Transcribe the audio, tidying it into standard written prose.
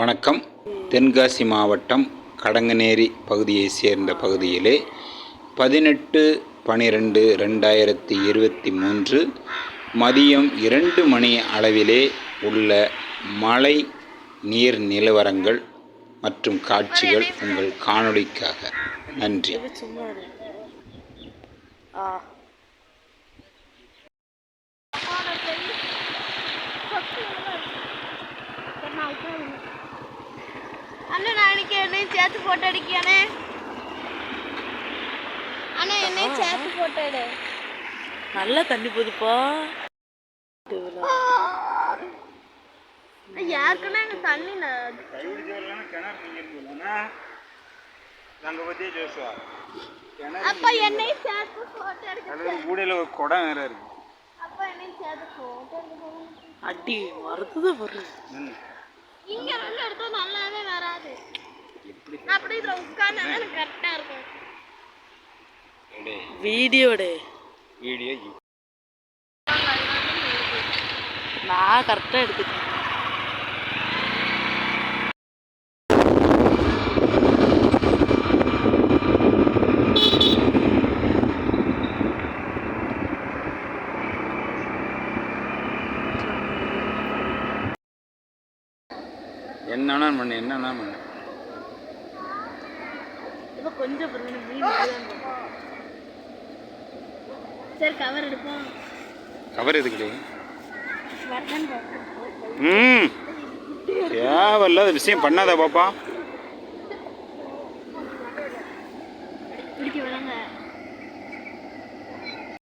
வணக்கம். தென்காசி மாவட்டம் கடங்கநேரி பகுதியைச் சேர்ந்த பகுதியிலே 18/12/2023 மதியம் 2 மணி அளவிலே உள்ள மழை நீர் நிலவரங்கள் மற்றும் காட்சிகள் உங்கள் காணொளிக்காக. நன்றி. அண்ணா நான் இன்னைக்கு என்னையும் சேர்த்து போட்டோ அடிக்கியானே. அண்ணா என்னையும் சேர்த்து போட்டோ எடு. நல்லா தண்ணி போகுதுப்பா. யாருக்குன்னா எங்க தண்ணி அப்பா என்னையும் சேர்த்து போட்டோ எடுக்க. கூடையில் ஒரு குடம் வேற இருக்கு. அப்பா என்னையும் சேர்த்து போட்டோ எடுக்க. அடி மறுத்துதான் வருது. இங்க வந்து எடுத்தா நல்லாவே வராது. அப்படி இதுல உட்கார்ந்தா எனக்கு கரெக்டா இருக்கும். வீடியோ நான் கரெக்டா எடுத்துட்டேன். என்னன்னா பண்ணு இப்போ கொஞ்சம் சரி கவர் எடுப்போம். கவர் எதுக்கு? தேவையில்லாத விஷயம் பண்ணாத பாப்பா.